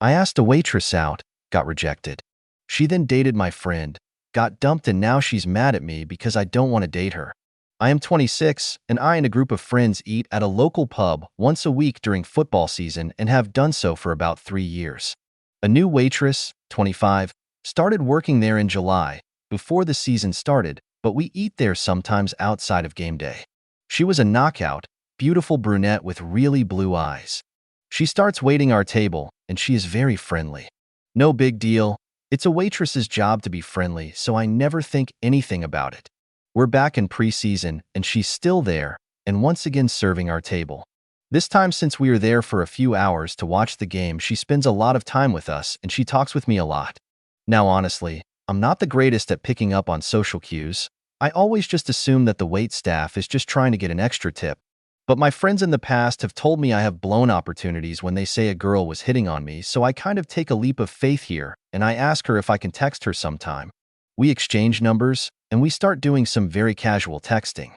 I asked a waitress out, got rejected. She then dated my friend, got dumped, and now she's mad at me because I don't want to date her. I am 26, and I and a group of friends eat at a local pub once a week during football season and have done so for about 3 years. A new waitress, 25, started working there in July, before the season started, but we eat there sometimes outside of game day. She was a knockout, beautiful brunette with really blue eyes. She starts waiting our table, and she is very friendly. No big deal. It's a waitress's job to be friendly, so I never think anything about it. We're back in preseason, and she's still there, and once again serving our table. This time, since we are there for a few hours to watch the game, she spends a lot of time with us, and she talks with me a lot. Now, honestly, I'm not the greatest at picking up on social cues. I always just assume that the wait staff is just trying to get an extra tip. But my friends in the past have told me I have blown opportunities when they say a girl was hitting on me, so I kind of take a leap of faith here, and I ask her if I can text her sometime. We exchange numbers, and we start doing some very casual texting.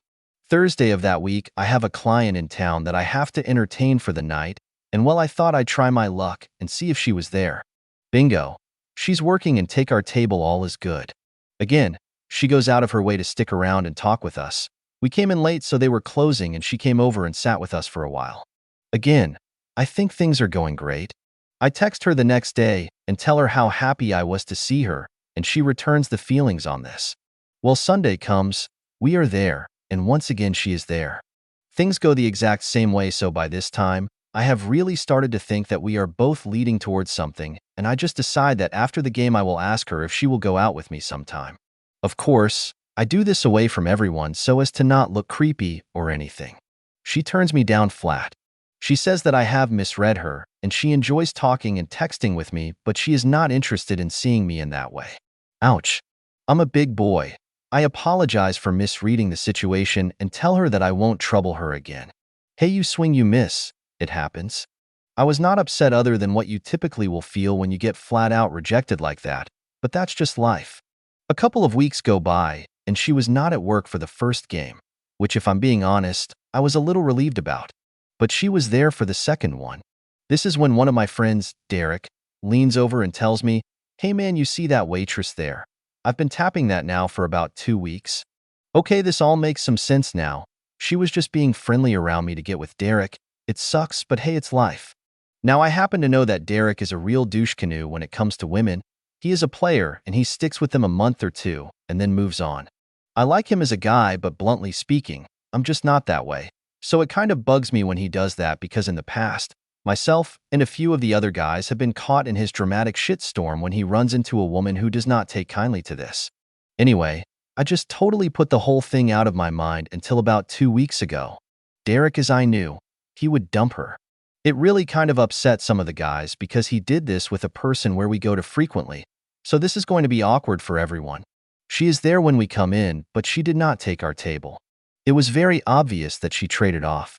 Thursday of that week, I have a client in town that I have to entertain for the night, and well, I thought I'd try my luck and see if she was there. Bingo. She's working and take our table, all is good. Again, she goes out of her way to stick around and talk with us. We came in late, so they were closing, and she came over and sat with us for a while. Again, I think things are going great. I text her the next day and tell her how happy I was to see her, and she returns the feelings on this. Well, Sunday comes, we are there, and once again she is there. Things go the exact same way, so by this time, I have really started to think that we are both leading towards something, and I just decide that after the game I will ask her if she will go out with me sometime. Of course, I do this away from everyone so as to not look creepy or anything. She turns me down flat. She says that I have misread her, and she enjoys talking and texting with me, but she is not interested in seeing me in that way. Ouch. I'm a big boy. I apologize for misreading the situation and tell her that I won't trouble her again. Hey, you swing, you miss. It happens. I was not upset other than what you typically will feel when you get flat out rejected like that, but that's just life. A couple of weeks go by, and she was not at work for the first game, which, if I'm being honest, I was a little relieved about. But she was there for the second one. This is when one of my friends, Derek, leans over and tells me, "Hey man, you see that waitress there? I've been tapping that now for about 2 weeks. Okay, this all makes some sense now. She was just being friendly around me to get with Derek. It sucks, but hey, it's life." Now, I happen to know that Derek is a real douche canoe when it comes to women. He is a player, and he sticks with them a month or two, and then moves on. I like him as a guy, but bluntly speaking, I'm just not that way. So it kind of bugs me when he does that, because in the past, myself and a few of the other guys have been caught in his dramatic shitstorm when he runs into a woman who does not take kindly to this. Anyway, I just totally put the whole thing out of my mind until about 2 weeks ago. Derek, as I knew, he would dump her. It really kind of upset some of the guys because he did this with a person where we go to frequently, so this is going to be awkward for everyone. She is there when we come in, but she did not take our table. It was very obvious that she traded off.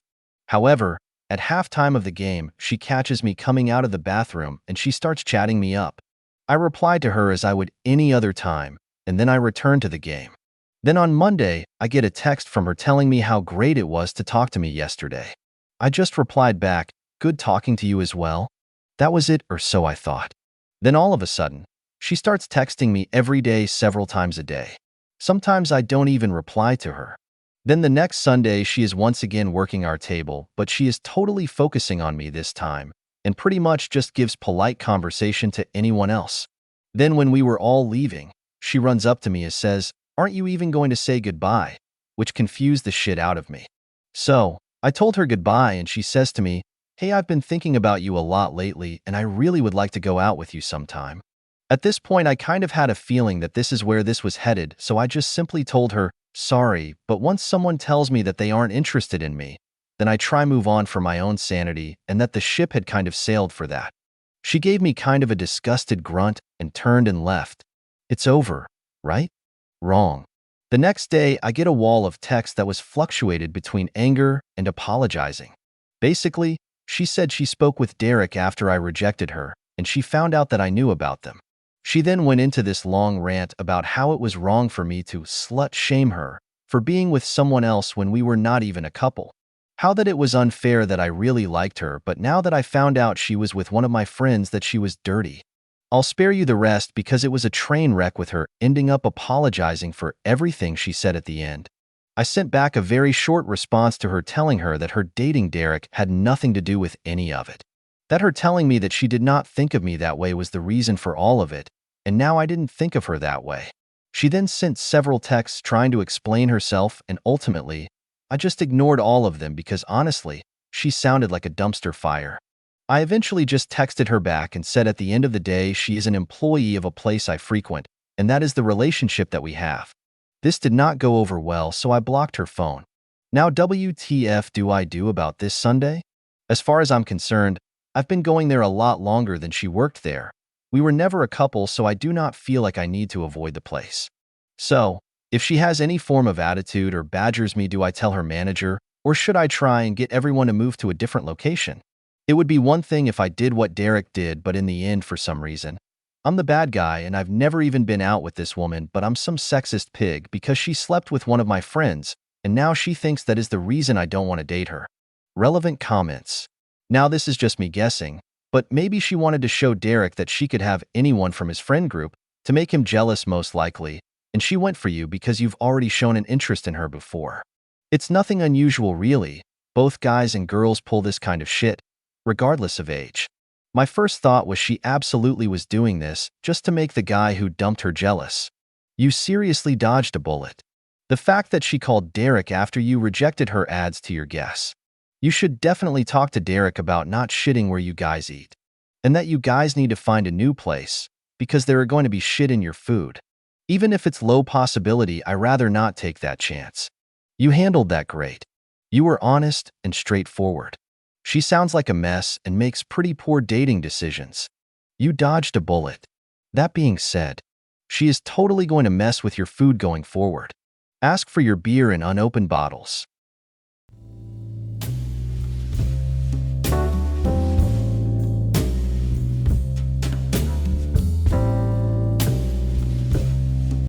However, at halftime of the game, she catches me coming out of the bathroom and she starts chatting me up. I replied to her as I would any other time, and then I returned to the game. Then on Monday, I get a text from her telling me how great it was to talk to me yesterday. I just replied back, "Good talking to you as well." That was it, or so I thought. Then all of a sudden, she starts texting me every day, several times a day. Sometimes I don't even reply to her. Then the next Sunday, she is once again working our table, but she is totally focusing on me this time, and pretty much just gives polite conversation to anyone else. Then when we were all leaving, she runs up to me and says, "Aren't you even going to say goodbye?" Which confused the shit out of me. So, I told her goodbye, and she says to me, "Hey, I've been thinking about you a lot lately, and I really would like to go out with you sometime." At this point, I kind of had a feeling that this is where this was headed, so I just simply told her, "Sorry, but once someone tells me that they aren't interested in me, then I try move on for my own sanity, and that the ship had kind of sailed for that." She gave me kind of a disgusted grunt and turned and left. It's over, right? Wrong. The next day, I get a wall of text that was fluctuated between anger and apologizing. Basically, she said she spoke with Derek after I rejected her, and she found out that I knew about them. She then went into this long rant about how it was wrong for me to slut-shame her for being with someone else when we were not even a couple. How that it was unfair that I really liked her, but now that I found out she was with one of my friends that she was dirty. I'll spare you the rest because it was a train wreck with her ending up apologizing for everything she said at the end. I sent back a very short response to her telling her that her dating Derek had nothing to do with any of it. That her telling me that she did not think of me that way was the reason for all of it, and now I didn't think of her that way. She then sent several texts trying to explain herself, and ultimately, I just ignored all of them because honestly, she sounded like a dumpster fire. I eventually just texted her back and said at the end of the day she is an employee of a place I frequent, and that is the relationship that we have. This did not go over well, so I blocked her phone. Now WTF do I do about this Sunday? As far as I'm concerned, I've been going there a lot longer than she worked there. We were never a couple, so I do not feel like I need to avoid the place. So, if she has any form of attitude or badgers me, do I tell her manager, or should I try and get everyone to move to a different location? It would be one thing if I did what Derek did, but in the end, for some reason, I'm the bad guy and I've never even been out with this woman, but I'm some sexist pig because she slept with one of my friends, and now she thinks that is the reason I don't want to date her. Relevant comments. Now this is just me guessing, but maybe she wanted to show Derek that she could have anyone from his friend group to make him jealous most likely, and she went for you because you've already shown an interest in her before. It's nothing unusual really. Both guys and girls pull this kind of shit, regardless of age. My first thought was she absolutely was doing this just to make the guy who dumped her jealous. You seriously dodged a bullet. The fact that she called Derek after you rejected her adds to your guess. You should definitely talk to Derek about not shitting where you guys eat, and that you guys need to find a new place because there are going to be shit in your food. Even if it's low possibility, I rather not take that chance. You handled that great. You were honest and straightforward. She sounds like a mess and makes pretty poor dating decisions. You dodged a bullet. That being said, she is totally going to mess with your food going forward. Ask for your beer in unopened bottles.